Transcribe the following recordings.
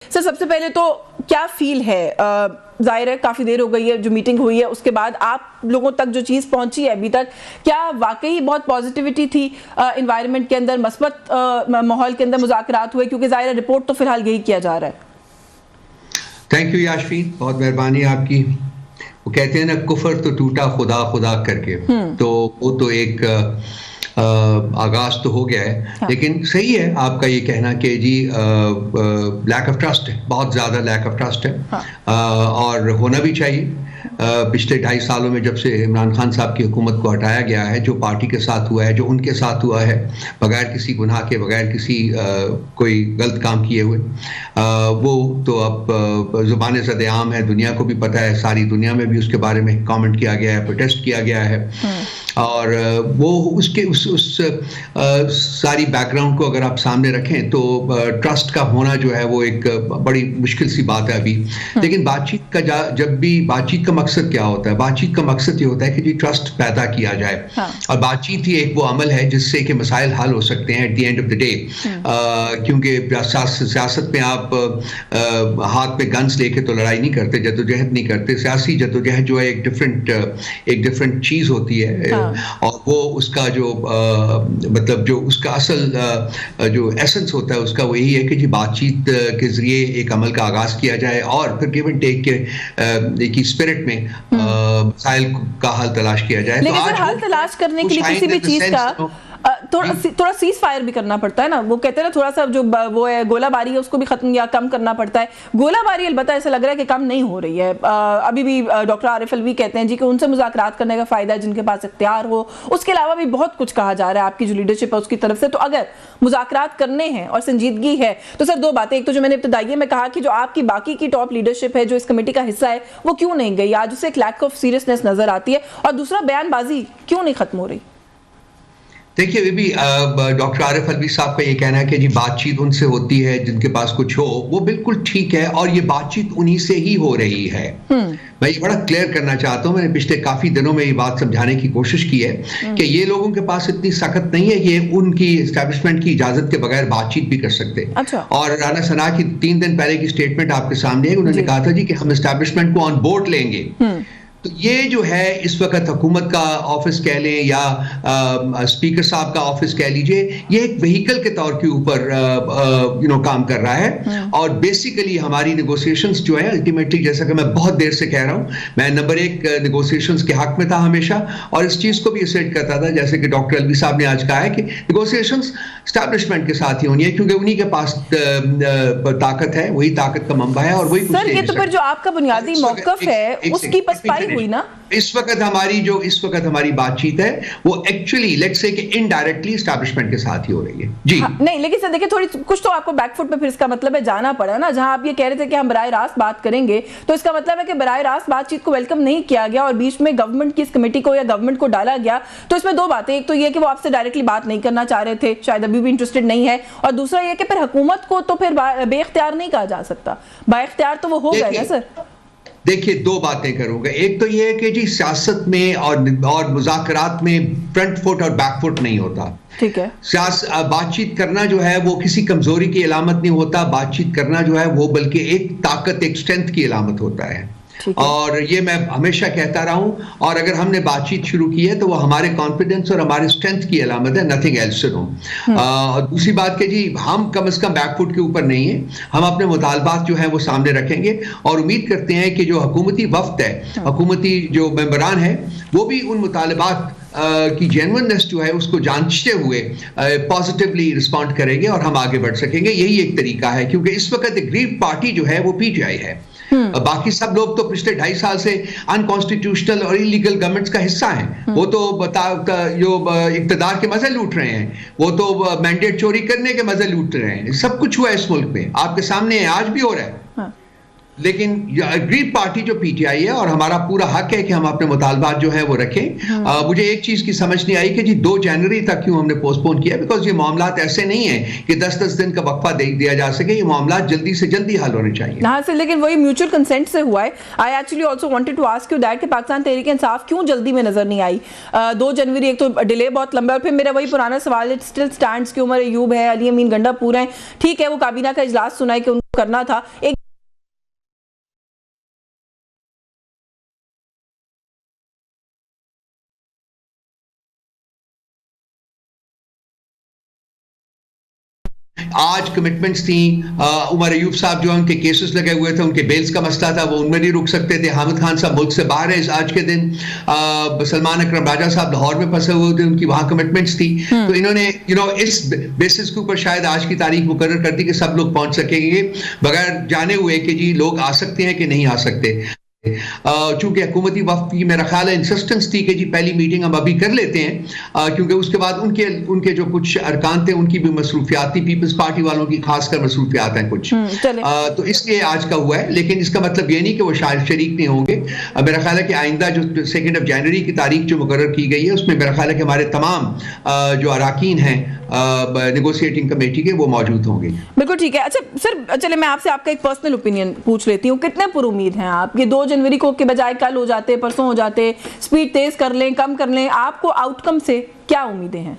سر سب سے پہلے تو کیا فیل ہے؟ ظاہر ہے کافی دیر ہو گئی ہے جو میٹنگ ہوئی ہے، اس کے بعد آپ لوگوں تک جو چیز پہنچی ہے ابھی تک، کیا واقعی بہت پازیٹیوٹی تھی انوائرمنٹ کے اندر، مثبت ماحول کے اندر مذاکرات ہوئے؟ کیونکہ ظاہر ہے رپورٹ تو فی الحال یہی کیا جا رہا ہے. تھینک یو یاشفین، بہت مہربانی آپ کی. وہ کہتے ہیں نا کفر تو ٹوٹا خدا خدا کر کے، تو وہ تو ایک آغاز تو ہو گیا ہے. لیکن صحیح ہے آپ کا یہ کہنا کہ جی لیک آف ٹرسٹ ہے، بہت زیادہ لیک آف ٹرسٹ ہے، اور ہونا بھی چاہیے. پچھلے 2.5 سالوں میں جب سے عمران خان صاحب کی حکومت کو ہٹایا گیا ہے، جو پارٹی کے ساتھ ہوا ہے، جو ان کے ساتھ ہوا ہے، بغیر کسی گناہ کے، بغیر کسی کوئی غلط کام کیے ہوئے، وہ تو اب زبان زد عام ہے، دنیا کو بھی پتہ ہے، ساری دنیا میں بھی اس کے بارے میں کامنٹ کیا گیا ہے، پروٹیسٹ کیا گیا ہے. اور وہ اس کے ساری بیک گراؤنڈ کو اگر آپ سامنے رکھیں تو ٹرسٹ کا ہونا جو ہے وہ ایک بڑی مشکل سی بات ہے ابھی. لیکن بات چیت کا جب بھی بات چیت کا مقصد کیا ہوتا ہے؟ بات چیت کا مقصد یہ ہوتا ہے کہ جی ٹرسٹ پیدا کیا جائے، اور بات چیت ہی ایک وہ عمل ہے جس سے کہ مسائل حل ہو سکتے ہیں at the end of the day. کیونکہ سیاست میں آپ ہاتھ پہ گنس لے کے تو لڑائی نہیں کرتے، جدوجہد نہیں کرتے. سیاسی جدوجہد جو ہے ایک ڈفرینٹ چیز ہوتی ہے، اور وہ اس کا جو مطلب جو اس کا اصل جو ایسنس ہوتا ہے اس کا وہ یہی ہے کہ جی بات چیت کے ذریعے ایک عمل کا آغاز کیا جائے، اور پھر گیو اینڈ ٹیک کے اسپرٹ میں مسائل کا حل تلاش کیا جائے. لیکن سر حل تلاش کرنے کے لیے کسی بھی چیز کا تھوڑا سیز فائر بھی کرنا پڑتا ہے نا. وہ کہتے ہیں نا تھوڑا سا جو وہ ہے گولہ باری ہے اس کو بھی ختم یا کم کرنا پڑتا ہے. گولہ باری البتہ ایسا لگ رہا ہے کہ کم نہیں ہو رہی ہے. ابھی بھی ڈاکٹر عارف الوی کہتے ہیں جی کہ ان سے مذاکرات کرنے کا فائدہ ہے جن کے پاس اختیار ہو. اس کے علاوہ بھی بہت کچھ کہا جا رہا ہے آپ کی جو لیڈرشپ ہے اس کی طرف سے. تو اگر مذاکرات کرنے ہیں اور سنجیدگی ہے تو سر دو باتیں. ایک تو جو میں نے ابتدائیے میں کہا کہ جو آپ کی باقی کی ٹاپ لیڈرشپ ہے جو اس کمیٹی کا حصہ ہے وہ کیوں نہیں گئی؟ آج اسے ایک لیک آف سیریسنس نظر آتی ہے. اور دوسرا بیان بازی کیوں نہیں ختم ہو رہی؟ دیکھیے ابھی ڈاکٹر عارف الوی صاحب کا یہ کہنا ہے کہ جی بات چیت ان سے ہوتی ہے جن کے پاس کچھ ہو. وہ بالکل ٹھیک ہے، اور یہ بات چیت انہی سے ہی ہو رہی ہے. میں یہ بڑا کلیئر کرنا چاہتا ہوں. میں نے پچھلے کافی دنوں میں یہ بات سمجھانے کی کوشش کی ہے کہ یہ لوگوں کے پاس اتنی سخت نہیں ہے، یہ ان کی اسٹیبلشمنٹ کی اجازت کے بغیر بات چیت بھی کر سکتے. اور رانا ثنا کی 3 دن پہلے کی اسٹیٹمنٹ آپ کے سامنے ہے. انہوں نے کہا تھا جی کہ ہم اسٹیبلشمنٹ کو آن بورڈ لیں گے. تو یہ جو ہے اس وقت حکومت کا آفس کہہ لیں یا اسپیکر صاحب کا آفس کہہ لیجئے، یہ ایک وہیکل کے طور کے اوپر کام کر رہا ہے. اور بیسیکلی ہماری نیگوسیشنز جو ہیں الٹیمیٹلی، جیسا کہ میں بہت دیر سے کہہ رہا ہوں، میں نمبر 1 نیگوسیشنز کے حق میں تھا ہمیشہ، اور اس چیز کو بھی اسیٹ کرتا تھا جیسے کہ ڈاکٹر الوی صاحب نے آج کہا ہے کہ نیگوسیشنز اسٹیبلشمنٹ کے ساتھ ہی ہونی ہے، کیونکہ انہی کے پاس طاقت ہے، وہی طاقت کا منبع ہے، اور وہی کچھ. سر یہ تو پھر جو آپ کا بنیادی موقف ہے اس کی پسپائی ہوئی نا. اس وقت ہماری بات چیت ہے وہ ایکچولی لیٹس سے کہ انڈائریکٹلی اسٹیبلشمنٹ کے ساتھ ہی ہو رہی ہے. جی نہیں، لیکن سر دیکھیں تھوڑی کچھ تو آپ کو بیک فٹ پہ پھر اس کا مطلب ہے جانا پڑا نا. جہاں آپ یہ کہہ رہے تھے کہ ہم براہ راست بات کریں گے، تو اس کا مطلب ہے کہ براہ راست بات چیت کو ویلکم نہیں کیا گیا اور بیچ میں گورنمنٹ کی اس کمیٹی کو یا گورنمنٹ کو ڈالا گیا. تو اس میں 2 باتیں. ایک تو یہ کہ وہ آپ سے ڈائریکٹلی بات نہیں کرنا چاہ رہے تھے، شاید ابھی بھی انٹرسٹڈ نہیں ہے. اور دوسرا یہ کہ پھر حکومت کو تو پھر بے اختیار نہیں کہا جا سکتا، با اختیار تو وہ ہو گئے نا سر. دیکھیے 2 باتیں کروں گا. ایک تو یہ ہے کہ جی سیاست میں اور مذاکرات میں فرنٹ فٹ اور بیک فٹ نہیں ہوتا. ٹھیک ہے. بات چیت کرنا جو ہے وہ کسی کمزوری کی علامت نہیں ہوتا. بات چیت کرنا جو ہے وہ بلکہ ایک طاقت، ایک اسٹرینتھ کی علامت ہوتا ہے. اور یہ میں ہمیشہ کہتا رہا ہوں. اور اگر ہم نے بات چیت شروع کی ہے تو وہ ہمارے کانفیڈنس اور ہمارے اسٹرینتھ کی علامت ہے، نتھنگ ایلس. اور دوسری بات کہ جی ہم کم از کم بیک فٹ کے اوپر نہیں ہیں. ہم اپنے مطالبات جو ہیں وہ سامنے رکھیں گے، اور امید کرتے ہیں کہ جو حکومتی وفد ہے، حکومتی جو ممبران ہیں، وہ بھی ان مطالبات کی جینوننس جو ہے اس کو جانچتے ہوئے پازیٹیولی رسپونڈ کریں گے، اور ہم آگے بڑھ سکیں گے. یہی ایک طریقہ ہے، کیونکہ اس وقت اگریوڈ پارٹی جو ہے وہ پی ٹی آئی ہے. باقی سب لوگ تو پچھلے 2.5 سال سے انکانسٹیٹیوشنل اور انلیگل گورنمنٹس کا حصہ ہیں. وہ تو جو اقتدار کے مزے لوٹ رہے ہیں، وہ تو مینڈیٹ چوری کرنے کے مزے لوٹ رہے ہیں. سب کچھ ہوا ہے اس ملک میں، آپ کے سامنے آج بھی ہو رہا ہے. لیکن اگریڈ پارٹی جو پی ٹی آئی ہے اور ہمارا پورا حق ہے کہ ہم اپنے مطالبات جو ہیں وہ رکھیں. مجھے ایک چیز کی سمجھ نہیں آئی کہ جی 2 جنوری تک کیوں ہم نے پوسٹ پون کیا, بیکاز یہ معاملات ایسے نہیں ہیں کہ 10 دن کا وقفہ دیا جا سکے. یہ معاملات جلدی سے جلدی حل ہونے چاہیے. ہاں سر, لیکن وہی میوچل کنسنٹ سے ہوا ہے. I actually also wanted to ask you that کہ پاکستان تحریک انصاف کیوں جلدی میں نظر نہیں آئی. 2 جنوری ایک تو ڈیلے بہت لمبا ہے, پھر میرا وہی پرانا سوال ہے اسٹل سٹینڈز کہ عمر ایوب ہے, علی امین گنڈا پورا ہے, ٹھیک ہے وہ کابینہ کا اجلاس سنا ہے کہ ان کو کرنا تھا. ایک آج کمٹمنٹس تھیں, عمر ایوب صاحب جو ان کے کیسز لگے ہوئے تھے, ان کے بیلز کا مسئلہ تھا, وہ ان میں نہیں رک سکتے تھے. حامد خان صاحب ملک سے باہر ہیں آج کے دن. سلمان اکرم راجہ صاحب لاہور میں پھنسے ہوئے تھے, ان کی وہاں کمٹمنٹس تھی. تو انہوں نے اس بیسس کے اوپر شاید آج کی تاریخ مقرر کر دی کہ سب لوگ پہنچ سکیں گے بغیر جانے ہوئے کہ جی لوگ آ سکتے ہیں کہ نہیں آ سکتے. چونکہ حکومتی وفد کی میرا خیال ہے انسسٹنس تھی کہ جی پہلی میٹنگ ہم ابھی کر لیتے ہیں, کیونکہ اس کے بعد ان کے جو کچھ ارکان تھے ان کی بھی مصروفیات تھی, پیپلز پارٹی والوں کی خاص کر مصروفیات ہیں کچھ, تو اس لیے آج کا ہوا ہے. لیکن اس کا مطلب یہ نہیں کہ وہ شاید شریک نہیں ہوں گے. میرا خیال ہے کہ آئندہ جو 2 جنوری کی تاریخ جو مقرر کی گئی ہے اس میں میرا خیال ہے کہ ہمارے تمام جو اراکین ہیں نیگوشیٹنگ کمیٹی کے وہ موجود ہوں گے. بالکل ٹھیک ہے. اچھا سر, چلے میں آپ سے آپ کا ایک پرسنل اوپینین پوچھ لیتی ہوں, کتنے پر امید ہیں آپ یہ 2 جنوری کو کے بجائے کل ہو جاتے, پرسوں ہو جاتے, سپیڈ تیز کر لیں, کم کر لیں, آپ کو آؤٹ کم سے کیا امیدیں ہیں؟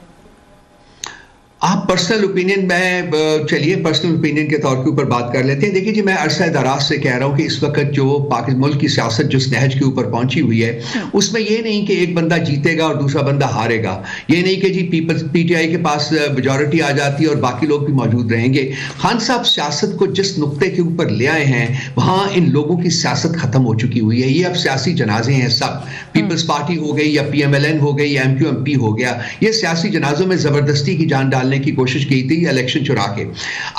آپ پرسنل اوپینین میں چلیے پرسنل اوپینین کے طور کے اوپر بات کر لیتے ہیں. دیکھیے جی, میں عرصہ دراز سے کہہ رہا ہوں کہ اس وقت جو ملک کی سیاست جو نہج کے اوپر پہنچی ہوئی ہے اس میں یہ نہیں کہ ایک بندہ جیتے گا اور دوسرا بندہ ہارے گا. یہ نہیں کہ جی پی ٹی آئی کے پاس میجورٹی آ جاتی ہے اور باقی لوگ بھی موجود رہیں گے. خان صاحب سیاست کو جس نقطے کے اوپر لے آئے ہیں وہاں ان لوگوں کی سیاست ختم ہو چکی ہوئی ہے. یہ اب سیاسی جنازے ہیں سب, پیپلز پارٹی ہو گئی یا پی ایم ایل این ہو گئی یا ایم کیو ایم پی ہو گیا, یہ سیاسی جنازوں میں زبردستی کی جان ڈالنے کی کوشش کی تھی الیکشن چرا کے.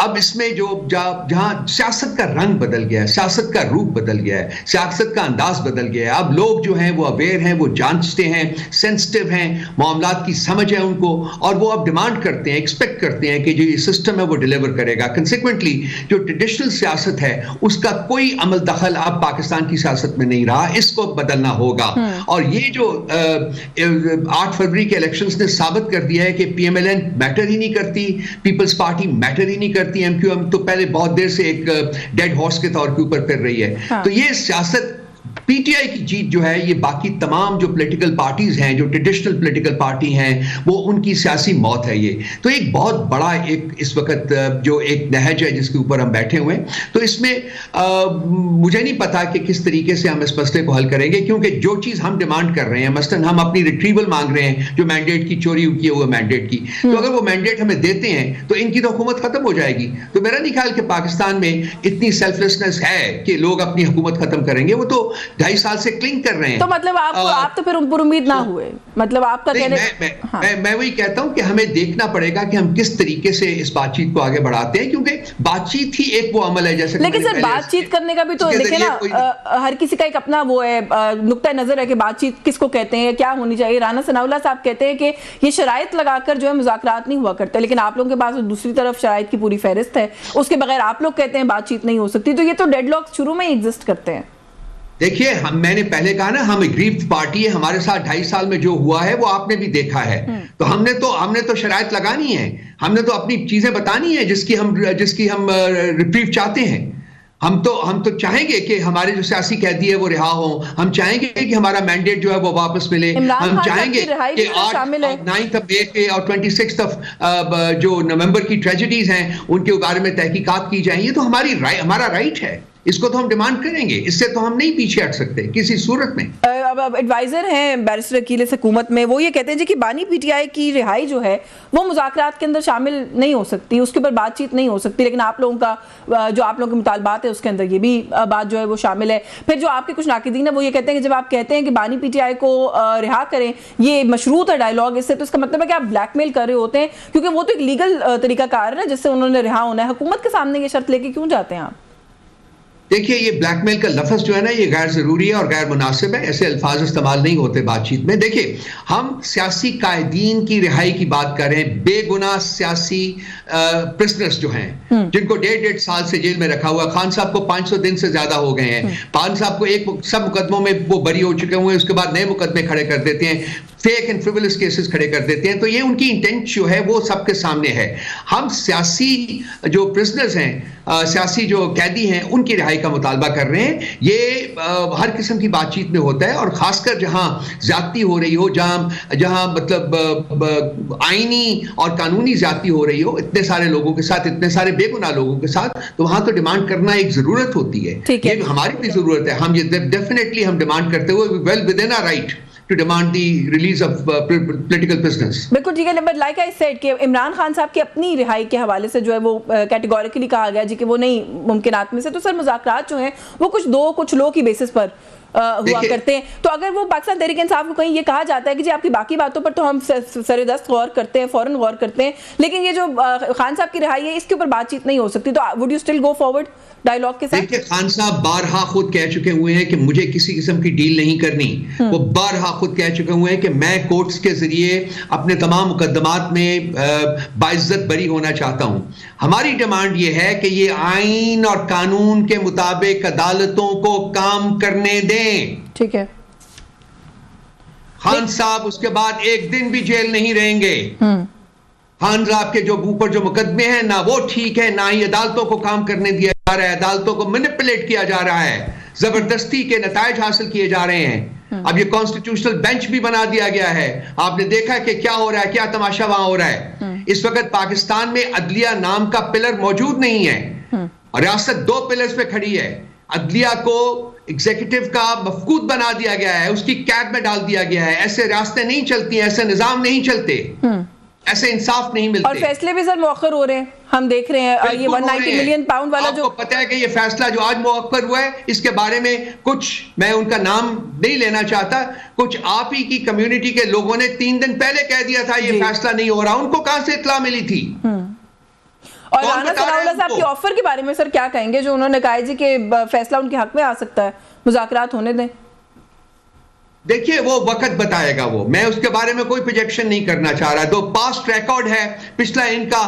اب اس میں جو جہاں سیاست کا رنگ بدل گیا ہے, سیاست کا روپ بدل گیا ہے, سیاست کا انداز بدل گیا ہے. اب لوگ جو ہیں وہ اویئر ہیں, وہ جانچتے ہیں, سینسٹیو ہیں, معاملات کی سمجھ ہے ان کو, اور وہ اب ڈیمانڈ کرتے ہیں, ایکسپیکٹ کرتے ہیں کہ جو یہ سسٹم ہے وہ ڈیلیور کرے گا. کنسیکوینٹلی جو ٹریڈیشنل سیاست ہے اس کا کوئی عمل دخل اب پاکستان کی سیاست میں نہیں رہا, اس کو بدلنا ہوگا. اور یہ جو 8 فروری کے الیکشنز نے ثابت کر دیا ہے کہ P M L N matter ہی نہیں کرتی, پیپلز پارٹی میٹر ہی نہیں کرتی, ایم کیو ایم تو پہلے بہت دیر سے ایک ڈیڈ ہارس کے طور کے اوپر پھر رہی ہے. تو یہ سیاست پی ٹی آئی کی جیت جو ہے یہ باقی تمام جو پولیٹیکل پارٹیز ہیں, جو ٹریڈیشنل پولیٹیکل پارٹی ہیں, وہ ان کی سیاسی موت ہے. یہ تو ایک بہت بڑا ایک اس وقت جو ایک نہج ہے جس کے اوپر ہم بیٹھے ہوئے ہیں. تو اس میں مجھے نہیں پتا کہ کس طریقے سے ہم اس مسئلے کو حل کریں گے, کیونکہ جو چیز ہم ڈیمانڈ کر رہے ہیں, مثلاً ہم اپنی ریٹریول مانگ رہے ہیں جو مینڈیٹ کی چوری کیے ہوئے مینڈیٹ کی, تو اگر وہ مینڈیٹ ہمیں دیتے ہیں تو ان کی تو حکومت ختم ہو جائے گی. تو میرا نہیں خیال کہ پاکستان میں اتنی سیلف لیسنس ہے کہ لوگ اپنی حکومت ختم کریں گے. وہ تو 2.5 سال سے کلنگ کر رہے ہیں. تو مطلب آپ تو پھر پر امید نہ ہوئے, مطلب آپ کا کہنے میں وہی کہتا ہوں کہ ہمیں دیکھنا پڑے گا کہ ہم کس طریقے سے اس بات چیت کو آگے بڑھاتے ہیں, کیونکہ بات چیت ہی ایک وہ عمل ہے جیسے. لیکن سر بات چیت کرنے کا بھی تو دیکھیں نا, ہر کسی کا ایک اپنا وہ ہے نقطہ نظر ہے کہ بات چیت کس کو کہتے ہیں, کیا ہونی چاہیے. رانا ثناء اللہ صاحب کہتے ہیں کہ یہ شرائط لگا کر جو ہے مذاکرات نہیں ہوا کرتے, لیکن آپ لوگوں کے پاس دوسری طرف شرائط کی پوری فہرست ہے, اس کے بغیر آپ لوگ کہتے ہیں بات چیت نہیں ہو سکتی. تو یہ تو ڈیڈ لاک شروع میں ہی ایگزسٹ کرتے ہیں. دیکھیے میں نے پہلے کہا نا, ہم اگریوڈ پارٹی ہے, ہمارے ساتھ 2.5 سال میں جو ہوا ہے وہ آپ نے بھی دیکھا ہے. تو ہم نے تو شرائط لگانی ہے, ہم نے تو اپنی چیزیں بتانی ہے جس کی ہم ریپریو چاہتے ہیں. ہم تو چاہیں گے کہ ہمارے جو سیاسی قیدی ہے وہ رہا ہوں, ہم چاہیں گے کہ ہمارا مینڈیٹ جو ہے وہ واپس ملے, ہم چاہیں گے کہ 9 مئی کے اور 26 جو نومبر کی ٹریجڈیز ہیں ان کے بارے میں تحقیقات کی جائیں. یہ تو ہمارا رائٹ ہے, اس کو تو ہم ڈیمانڈ کریں گے, اس سے تو ہم نہیں پیچھے ہٹ سکتے کسی صورت میں. اب ایڈوائزر ہیں بیرسٹر عقیل حکومت میں, وہ یہ کہتے ہیں جی کہ بانی پی ٹی آئی کی رہائی جو ہے وہ مذاکرات کے اندر شامل نہیں ہو سکتی, اس کے اوپر بات چیت نہیں ہو سکتی, لیکن آپ لوگوں کا جو آپ لوگوں کے مطالبات ہیں اس کے اندر یہ بھی بات جو ہے وہ شامل ہے. پھر جو آپ کے کچھ ناقدین ہیں وہ یہ کہتے ہیں کہ جب آپ کہتے ہیں کہ بانی پی ٹی آئی کو رہا کریں, یہ مشروط ہے ڈائیلاگ اس سے, تو اس کا مطلب ہے کہ آپ بلیک میل کر رہے ہوتے ہیں, کیونکہ وہ تو ایک لیگل طریقہ کار ہے نا جس سے انہوں نے رہا ہونا ہے. حکومت کے سامنے یہ شرط لے کے کیوں جاتے ہیں آپ؟ دیکھیے یہ بلیک میل کا لفظ جو ہے نا یہ غیر ضروری ہے اور غیر مناسب ہے، ایسے الفاظ استعمال نہیں ہوتے بات چیت میں. دیکھیے ہم سیاسی قائدین کی رہائی کی بات کر رہے ہیں، بے گناہ سیاسی پرسنرز جو ہیں جن کو 1.5 سال سے جیل میں رکھا ہوا. خان صاحب کو 500 دن سے زیادہ ہو گئے ہیں. خان صاحب کو سب مقدموں میں وہ بری ہو چکے ہوئے ہیں، اس کے بعد نئے مقدمے کھڑے کر دیتے ہیں، فیک اینڈ فریولس کیسز کھڑے کر دیتے ہیں. تو یہ ان کی انٹینٹ جو ہے وہ سب کے سامنے ہے. ہم سیاسی جو پرسنرز ہیں، سیاسی جو قیدی ہیں، ان کی رہائی کا مطالبہ کر رہے ہیں. یہ ہر قسم کی بات چیت میں ہوتا ہے، اور خاص کر جہاں زیادتی ہو رہی ہو، جہاں مطلب آئینی اور قانونی زیادتی ہو رہی ہو اتنے سارے لوگوں کے ساتھ، اتنے سارے بے گناہ لوگوں کے ساتھ، تو وہاں تو ڈیمانڈ کرنا ایک ضرورت ہوتی ہے. یہ ہماری بھی ضرورت ہے. ہم یہ ڈیفینیٹلی ہم ڈیمانڈ کرتے ہوئے well within our right to demand the release of political prisoners. بالکل ٹھیک ہے. بٹ لائک آئی سیڈ کہ عمران خان صاحب کی اپنی رہائی کے حوالے سے جو ہے وہ کیٹیگوریکلی کہا گیا جی کہ وہ نہیں ممکنات میں سے. تو سر مذاکرات جو ہیں وہ کچھ لو کی بیسس پر ہوا کرتے ہیں. تو اگر وہ پاکستان تحریک انصاف کو کہیں یہ کہا جاتا ہے کہ جی آپ کی باقی باتوں پر تو ہم سر دست غور کرتے ہیں، فوراً غور کرتے ہیں، لیکن یہ جو خان صاحب کی رہائی ہے اس کے اوپر بات چیت نہیں ہو سکتی، تو would you still go forward dialogue کے ساتھ؟ دیکھیے خان صاحب بارہا خود کہہ چکے ہوئے ہیں کہ مجھے کسی قسم کی ڈیل نہیں کرنی. وہ بارہا خود کہہ چکے ہوئے ہیں کہ میں کورٹس کے ذریعے اپنے تمام مقدمات میں باعزت بری ہونا چاہتا ہوں. ہماری ڈیمانڈ یہ ہے کہ یہ آئین اور قانون کے مطابق عدالتوں کو کام کرنے دیں. ٹھیک ہے. خان صاحب اس کے بعد ایک دن بھی جیل نہیں رہیں گے. خان صاحب کے جو اوپر جو مقدمے ہیں نہ وہ ٹھیک ہے، نہ ہی عدالتوں کو کام کرنے دیا جا رہا ہے. عدالتوں کو مینیپولیٹ کیا جا رہا ہے، زبردستی کے نتائج حاصل کیے جا رہے ہیں. اب یہ کانسٹیٹیوشنل بینچ بھی بنا دیا گیا ہے. آپ نے دیکھا کہ کیا ہو رہا ہے، کیا تماشا وہاں ہو رہا ہے. اس وقت پاکستان میں عدلیہ نام کا پلر موجود نہیں ہے. ریاست 2 پلرز پہ کھڑی ہے. عدلیہ کو ایگزیکٹو کا مفقود بنا دیا گیا ہے، اس کی قید میں ڈال دیا گیا ہے. ایسے ریاستیں نہیں چلتی ہیں، ایسے نظام نہیں چلتے، ایسے انصاف نہیں ملتے. اور فیصلے بھی سر مؤخر ہو رہے ہیں، ہم دیکھ رہے ہیں یہ 190 ملین پاؤنڈ والا جو آپ کو پتا ہے کہ یہ فیصلہ جو آج مؤخر ہوا ہے اس کے بارے میں کچھ میں ان کا نام نہیں لینا چاہتا، کچھ آپ ہی کی کمیونٹی کے لوگوں نے 3 دن پہلے کہہ دیا تھا یہ فیصلہ نہیں ہو رہا. ان کو کہاں سے اطلاع ملی تھی؟ اور رانا ثناء اللہ صاحب کے آفر کے بارے میں سر کیا کہیں گے جو انہوں نے کہا جی کہ فیصلہ ان کے حق میں آ سکتا ہے، مذاکرات ہونے دیں؟ دیکھیے وہ وقت بتائے گا. میں اس کے بارے میں کوئی پروجیکشن نہیں کرنا چاہ رہا. تو پاسٹ ریکارڈ ہے پچھلا ان کا،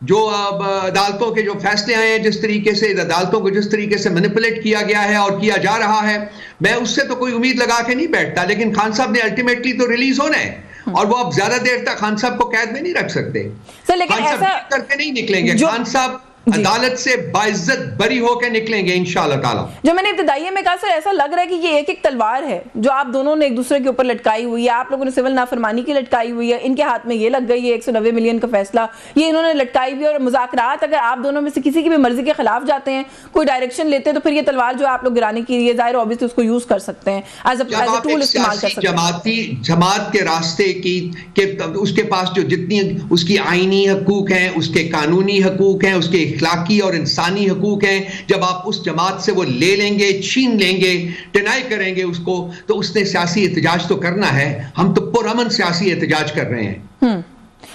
جو عدالتوں کے جو فیصلے آئے ہیں، جس طریقے سے عدالتوں کو جس طریقے سے مینیپولیٹ کیا گیا ہے اور کیا جا رہا ہے، میں اس سے تو کوئی امید لگا کے نہیں بیٹھتا. لیکن خان صاحب نے الٹیمیٹلی تو ریلیز ہونا ہے، اور وہ اب زیادہ دیر تک خان صاحب کو قید میں نہیں رکھ سکتے. لیکن ایسا کر کے نہیں نکلیں گے. خان صاحب عدالت سے باعزت بری ہو کے نکلیں گے انشاءاللہ تعالی. جو میں نے ابتدائیے میں کہا سر ایسا لگ رہا ہے کہ یہ ایک تلوار ہے جو آپ دونوں نے ایک دوسرے کے اوپر لٹکائی ہوئی ہے. آپ لوگوں نے سول نافرمانی کی لٹکائی ہوئی ہے، ان کے ہاتھ میں یہ لگ گئی ہے 190 ملین کا فیصلہ، یہ انہوں نے لٹکائی ہوئی ہے. اور مذاکرات اگر آپ دونوں میں سے کسی کی بھی مرضی کے خلاف جاتے ہیں، کوئی ڈائریکشن لیتے ہیں، تو پھر یہ تلوار جو آپ لوگ گرانے کی یہ ظاہر اوبیسلی اس کو یوز کر سکتے ہیں، ایز اے ٹول استعمال کر سکتے ہیں. جماعت کے راستے کی کہ اس کے پاس جو جتنی اس کی آئینی حقوق ہیں، اس کے قانونی حقوق ہیں، اس کے اخلاقی اور انسانی حقوق ہیں، جب آپ اس جماعت سے وہ لے لیں گے، چھین لیں گے، ڈینائی کریں گے اس کو، تو اس نے سیاسی احتجاج تو کرنا ہے. ہم تو پرامن سیاسی احتجاج کر رہے ہیں،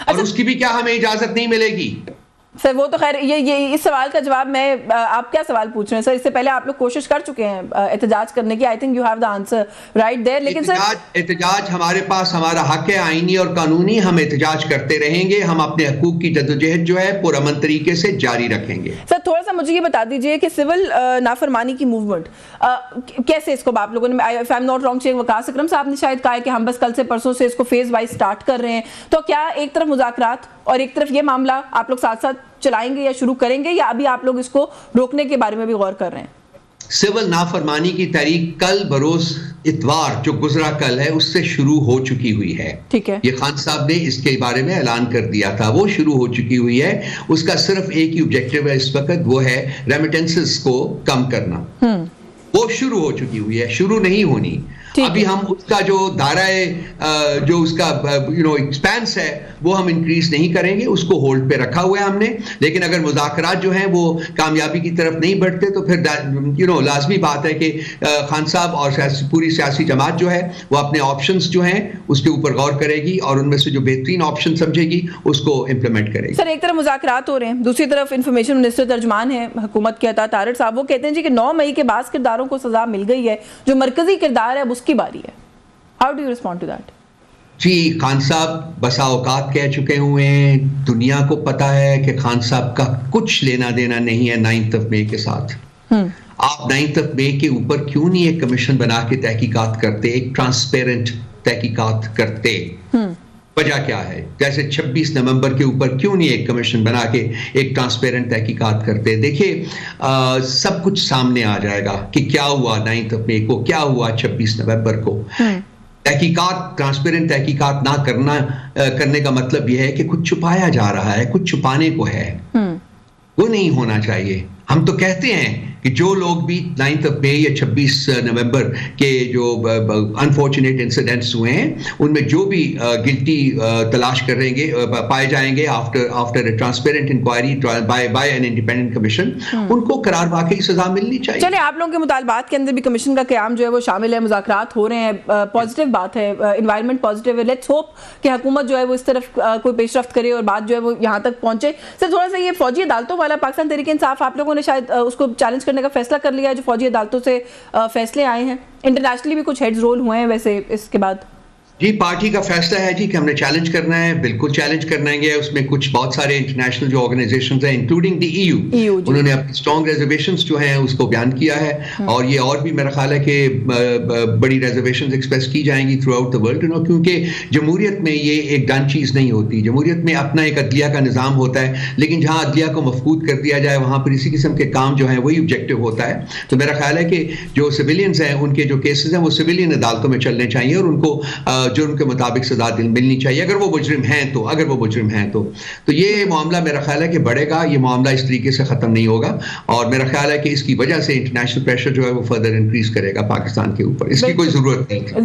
اور اس کی بھی کیا ہمیں اجازت نہیں ملے گی. سر وہ تو خیر یہ اس سوال کا جواب میں آپ کیا سوال پوچھ رہے ہیں سر؟ اس سے پہلے آپ لوگ کوشش کر چکے ہیں احتجاج کرنے کی. I think you have the answer right there. لیکن سر احتجاج ہمارے پاس ہمارا حق ہے آئینی اور قانونی، ہم احتجاج کرتے رہیں گے. ہم اپنے حقوق کی جدوجہد جو ہے پرامن طریقے سے جاری رکھیں گے. سر تھوڑا سا مجھے یہ بتا دیجئے کہ سول نافرمانی کی موومنٹ کیسے اس کو آپ لوگوں نے، if I'm not wrong، وقاص اکرم صاحب نے شاید کہا ہے کہ ہم بس کل سے پرسوں سے اس کو فیز وائز سٹارٹ کر رہے ہیں. تو کیا ایک طرف مذاکرات اور ایک طرف یہ معاملہ آپ لوگ ساتھ ساتھ چلائیں گے یا شروع کریں گے، یا ابھی آپ لوگ اس کو روکنے کے بارے میں بھی غور کر رہے ہیں؟ سول نافرمانی کی تاریخ کل بروز اتوار جو گزرا کل ہے اس سے شروع ہو چکی ہوئی ہے. ٹھیک ہے. یہ خان صاحب نے اس کے بارے میں اعلان کر دیا تھا، وہ شروع ہو چکی ہوئی ہے. اس کا صرف ایک ہی آبجیکٹو ہے اس وقت، وہ ہے ریمیٹنسز کو کم کرنا. وہ شروع ہو چکی ہوئی ہے، شروع نہیں ہونی. ابھی ہم اس کا جو دائرہ جو اس کا ایکسپینس ہے وہ ہم انکریز نہیں کریں گے, اس کو ہولڈ پہ رکھا ہوا ہے ہم نے. لیکن اگر مذاکرات جو ہیں وہ کامیابی کی طرف نہیں بڑھتے تو پھر لازمی بات ہے کہ خان صاحب اور پوری سیاسی جماعت جو ہے وہ اپنے آپشنز جو ہیں اس کے اوپر غور کرے گی اور ان میں سے جو بہترین آپشن سمجھے گی اس کو امپلیمنٹ کرے گی. سر ایک طرف مذاکرات ہو رہے ہیں, دوسری طرف انفارمیشن منسٹر ترجمان ہیں حکومت کے عطا طارق صاحب, وہ کہتے ہیں جی کہ 9 مئی کے بعض کرداروں کو سزا مل گئی ہے, جو مرکزی کردار ہے اب اس کی باری ہے. How do you respond to that? جی خان صاحب بسا اوقات کہہ چکے ہوئے ہیں, دنیا کو پتا ہے کہ خان صاحب کا کچھ لینا دینا نہیں ہے 9 مئی کے ساتھ. آپ 9 مئی کے اوپر کیوں نہیں ایک کمیشن بنا کے تحقیقات کرتے, ایک ٹرانسپیرنٹ تحقیقات کرتے؟ وجہ کیا ہے؟ جیسے 26 نومبر کے اوپر کیوں نہیں ایک کمیشن بنا کے ایک ٹرانسپیرنٹ تحقیقات کرتے؟ دیکھیے سب کچھ سامنے آ جائے گا کہ کیا ہوا 9 مئی کو, کیا ہوا 26 نومبر کو. تحقیقات, ٹرانسپیرنٹ تحقیقات نہ کرنے کا مطلب یہ ہے کہ کچھ چھپایا جا رہا ہے, کچھ چھپانے کو ہے. وہ نہیں ہونا چاہیے. ہم تو کہتے ہیں کہ جو لوگ بھی 9 مئی یا 26 نومبر کے جو انفارچونیٹ انسیڈنٹس ہوئے ہیں ان میں جو بھی گلٹی تلاش کریں گے پائے جائیں گے after a transparent inquiry by an independent commission, ان کو قرار واقعی سزا ملنی چاہیے. چلے آپ لوگوں کے مطالبات کے اندر بھی کمیشن کا قیام جو ہے وہ شامل ہے, مذاکرات ہو رہے ہیں, پازیٹیو بات ہے, انوائرمنٹ پازیٹیو ہے. لیٹس ہوپ کہ حکومت جو ہے وہ اس طرف کوئی پیش رفت کرے اور بات جو ہے وہ یہاں تک پہنچے. سر تھوڑا سا یہ فوجی عدالتوں والا پاکستان تحریک انصاف, آپ لوگوں نے شاید اس کو چیلنج کرنے کا فیصلہ کر لیا ہے, جو فوجی عدالتوں سے فیصلے آئے ہیں. انٹرنیشنلی بھی کچھ ہیڈز رول ہوئے ہیں ویسے اس کے بعد. جی پارٹی کا فیصلہ ہے جی کہ ہم نے چیلنج کرنا ہے, بالکل چیلنج کرنا ہے. اس میں کچھ بہت سارے انٹرنیشنل جو آرگنائزیشنز ہیں انکلوڈنگ دی ای یو, انہوں نے اپنی اسٹرانگ ریزرویشنز جو ہیں اس کو بیان کیا ہے, اور یہ اور بھی میرا خیال ہے کہ بڑی ریزرویشنز ایکسپریس کی جائیں گی تھرو آؤٹ دا ورلڈ, کیونکہ جمہوریت میں یہ ایک ڈن چیز نہیں ہوتی. جمہوریت میں اپنا ایک عدلیہ کا نظام ہوتا ہے, لیکن جہاں عدلیہ کو مفقود کر دیا جائے وہاں پر اسی قسم کے کام جو ہیں وہی آبجیکٹو ہوتا ہے. تو میرا خیال ہے کہ جو سویلینز ہیں ان کے جو کیسز ہیں وہ سویلین عدالتوں میں چلنے چاہیے, اور ان کو جرم کے مطابق سزا ملنی چاہیے اگر وہ مجرم ہیں تو یہ معاملہ میرا خیال ہے کہ بڑھے گا. یہ معاملہ اس طریقے سے ختم نہیں ہوگا, اور میرا خیال ہے کہ اس کی وجہ سے انٹرنیشنل پریشر جو ہے وہ فردر انکریز کرے گا پاکستان کے اوپر. اس کی کوئی ضرورت نہیں تھی.